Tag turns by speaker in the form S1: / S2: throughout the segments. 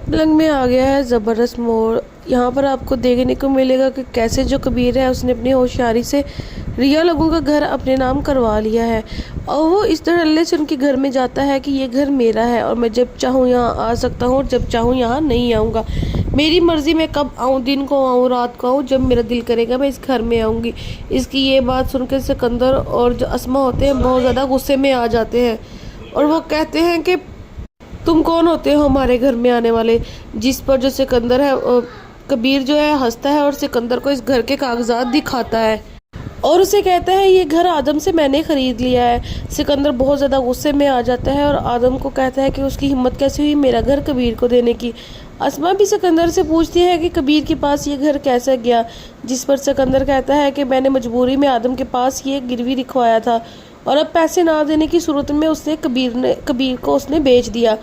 S1: पलंग में आ गया है ज़बरदस्त मोड़। यहाँ पर आपको देखने को मिलेगा कि कैसे जो कबीर है उसने अपनी होशियारी से रिया लोगों का घर अपने नाम करवा लिया है और वो इस तरह से उनके घर में जाता है कि ये घर मेरा है और मैं जब चाहूँ यहाँ आ सकता हूँ और जब चाहूँ यहाँ नहीं आऊँगा। मेरी मर्ज़ी, मैं कब आऊँ, दिन को आऊँ, रात को आऊँ, जब मेरा दिल करेगा मैं इस घर में आऊँगी। इसकी ये बात सुनकर सिकंदर और जो अस्मा होते हैं बहुत ज़्यादा गुस्से में आ जाते हैं और वो कहते हैं कि तुम कौन होते हो हमारे घर में आने वाले। जिस पर जो सिकंदर है कबीर जो है हंसता है और सिकंदर को इस घर के कागजात दिखाता है और उसे कहता है ये घर आदम से मैंने ख़रीद लिया है। सिकंदर बहुत ज़्यादा गुस्से में आ जाता है और आदम को कहता है कि उसकी हिम्मत कैसे हुई मेरा घर कबीर को देने की। अस्मा भी सिकंदर से पूछती है कि कबीर के पास ये घर कैसे गया, जिस पर सिकंदर कहता है कि मैंने मजबूरी में आदम के पास ये गिरवी लिखवाया था और अब पैसे ना देने की सूरत में उसने कबीर को उसने बेच दिया।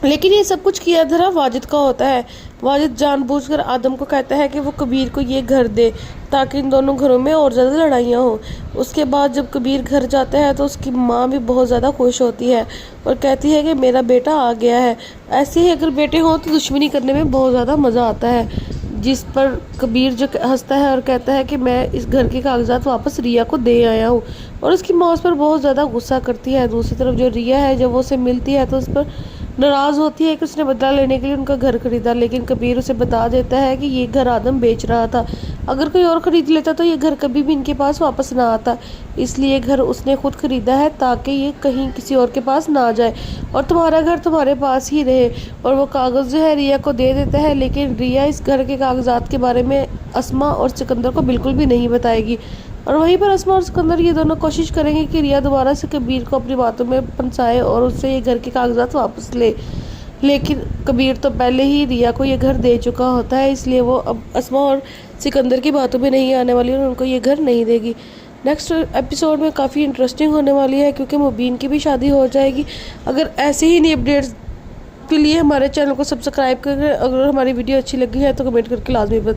S1: लेकिन ये सब कुछ किया धरा वाजिद का होता है। वाजिद जानबूझकर आदम को कहता है कि वो कबीर को ये घर दे ताकि इन दोनों घरों में और ज़्यादा लड़ाइयाँ हो। उसके बाद जब कबीर घर जाता है तो उसकी माँ भी बहुत ज़्यादा खुश होती है और कहती है कि मेरा बेटा आ गया है। ऐसे ही अगर बेटे हों तो दुश्मनी करने में बहुत ज़्यादा मज़ा आता है। जिस पर कबीर जो हंसता है और कहता है कि मैं इस घर के कागजात वापस रिया को दे आया हूँ और उसकी माँ उस पर बहुत ज़्यादा गुस्सा करती है। दूसरी तरफ जो रिया है जब वो उसे मिलती है तो उस पर नाराज़ होती है कि उसने बदला लेने के लिए उनका घर खरीदा, लेकिन कबीर उसे बता देता है कि ये घर आदम बेच रहा था, अगर कोई और ख़रीद लेता तो ये घर कभी भी इनके पास वापस ना आता, इसलिए घर उसने खुद ख़रीदा है ताकि ये कहीं किसी और के पास ना जाए और तुम्हारा घर तुम्हारे पास ही रहे। और वो कागज़ जो है रिया को दे देता है, लेकिन रिया इस घर के कागजात के बारे में अस्मा और सिकंदर को बिल्कुल भी नहीं बताएगी। और वहीं पर अस्मा और सिकंदर ये दोनों कोशिश करेंगे कि रिया दोबारा से कबीर को अपनी बातों में फंसाए और उससे ये घर के कागजात वापस ले, लेकिन कबीर तो पहले ही रिया को ये घर दे चुका होता है, इसलिए वो अब अस्मा और सिकंदर की बातों में नहीं आने वाली और उनको ये घर नहीं देगी। नेक्स्ट एपिसोड में काफ़ी इंटरेस्टिंग होने वाली है क्योंकि मुबीन की भी शादी हो जाएगी। अगर ऐसे ही नई अपडेट्स के लिए हमारे चैनल को सब्सक्राइब करें। अगर हमारी वीडियो अच्छी लगी है तो कमेंट करके लाजमी